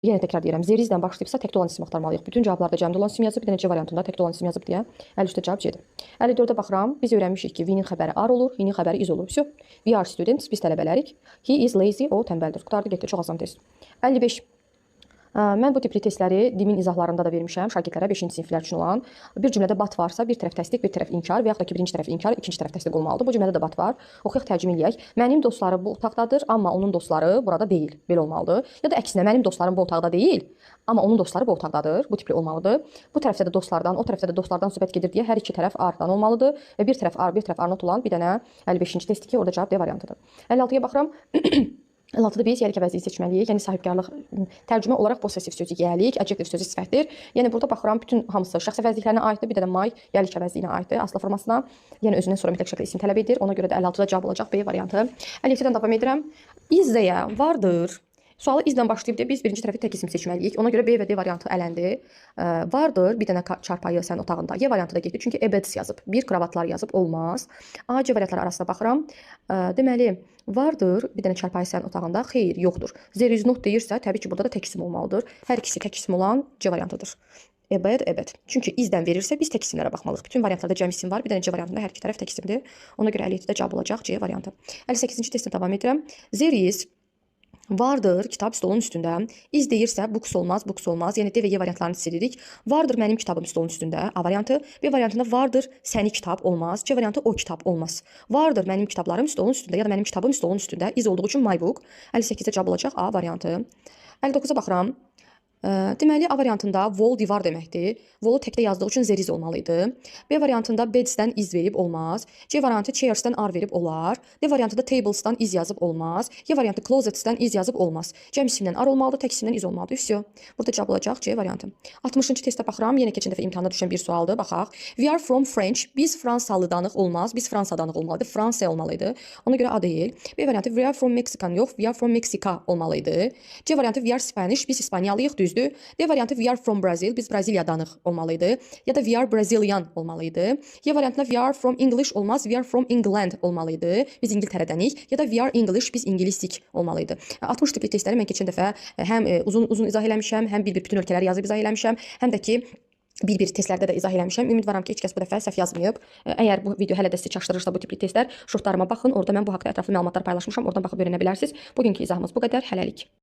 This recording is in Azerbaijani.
Yenə təkrar deyirəm. Zerizdən başlayıbsa təkdə olan isim axtarmalıyıq. Bütün cavablarda cəmdə olan isim yazıb, bir dənə C variantında təkdə olan isim yazıb deyə. 53-də cavab C-dir. 54-ə baxıram. Biz öyrənmişik ki, we-nin xəbəri are olur, he-nin xəbəri is olur. Vsyo. We are students, biz tələbələrik. He is lazy, o tənbəldir. Qurtardı getdi, çox asan test. 55. Mən bu tipli testləri dimin izahlarında da vermişəm şagirdlərə 5-ci siniflər üçün olan. Bir cümlədə bat varsa, bir tərəf təsdiq, bir tərəf inkar və yaxud da ki, birinci tərəf inkar, ikinci tərəf təsdiq olmalıdır. Bu cümlədə də bat var. Oxuyaq, tərcümə eləyək. Mənim dostlarım bu otaqdadır, amma onun dostları burada deyil. Belə olmalıdır. Ya da əksinə, mənim dostlarım bu otaqda deyil, amma onun dostları bu otaqdadır. Bu tipli olmalıdır. Bu tərəfdə də dostlardan, o tərəfdə də dostlardan söhbət gedir deyə hər iki tərəf ardan olmalıdır və bir tərəf ar, bir tərəf arnot olan bir dənə 55-ci testdir ki, orada cavab D variantıdır. 56-ya baxıram. 56-da biz yəlik əvəzliyi seçməliyik. Yəni sahibkarlıq tərcümə olaraq possessiv sözü yəlik, adjektiv sözü sifətdir. Yəni burada baxıram, bütün hamısı şəxs əvəzliklərinə aiddir, bir də my yəlik əvəzliyinə aiddir, aslı formasına. Yəni özündən sonra mütləq şəkildə isim tələb edir. Ona görə də 56-da cavab olacaq B variantı. 57-dən davam edirəm. İzdəyə vardır. Sualı izdən başlayıb deyə biz birinci tərəfi tək isim seçməliyik. Ona görə B və D variantı ələndi. Vardır, bir dənə çarpayı sənin otağında. Y variantı da getdi, çünki ebeds yazıb. Bir kravatlar yazıb, olmaz. A, C variantları arasına baxıram. Deməli, vardır, bir dənə çarpayı sənin otağında. Xeyr, yoxdur. There is not deyirsə, təbii ki, burada da tək isim olmalıdır. Hər ikisi tək isim olan C variantıdır. Ebed. Çünki izdən verirsə, biz tək isimlərə baxmalıyıq. Bütün variantlarda cəm isim var. Bir dənə C variantında hər iki tərəf tək isimdir. Ona görə 57-də cavab olacaq C variantı. 58-ci testə davam edirəm. There is vardır, kitab stolun üstündə. İz deyirsə, books olmaz, books olmaz. Yəni D və Y variantlarını silirik. Vardır, mənim kitabım stolun üstündə. A variantı. B variantında vardır, səni kitab olmaz. C variantı o kitab olmaz. Vardır, mənim kitablarım stolun üstündə ya da mənim kitabım stolun üstündə. İz olduğu üçün my book. 58-də cavab olacaq A variantı. 59-a baxıram. Deməli, A variantında wall divar deməkdir. Wall-u təkdə yazdığı üçün there is olmalıydı. B variantında bedsdən iz verib olmaz. C variantı chairsdən ar verib olar. D variantında tablesdan iz yazıb olmaz. Y variantı closetsdən iz yazıb olmaz. Cəm isimdən ar olmalıdır, tək isimdən iz olmalıdır. Vsyo. Burada cavab olacaq C variantı. 60-cı testə baxıram. Yenə keçən dəfə imtahanda düşən bir sualdır. Baxaq. We are from French. Biz Fransalıdanıq olmaz. Biz Fransadanıq olmalıdır. Fransa olmalıydı. Ona görə A deyil. B variantı we are from Mexican yox. We are from Mexica olmalıydı. C variantı we are Spanish. Biz İspanyalıyıq, düzdür. D variantı we are from Brazil. Biz Braziliyadanıq olmalıydı. Ya da we are Brazilian olmalıydı. Y variantında we are from English olmaz. We are from England olmalıydı. Biz İngiltərədənik. Ya da we are English. Biz ingilislik olmalıydı. 60 tipli testləri mən keçən dəfə həm uzun izah eləmişəm, həm bir bütün ölkələri yazıb izah eləmişəm, həm də ki bir testlərdə də izah eləmişəm. Ümidvaram ki, heç kəs bu dəfə səhv yazmayıb. Əgər bu video hələ də sizi çaşdırırsa bu tipli testlər, şortlarıma baxın. Orada mən bu haqda ətraflı məlumatlar paylaşmışam. Oradan baxıb öyrənə bilərsiniz. Bugünkü izahımız bu qədər. Hələlik.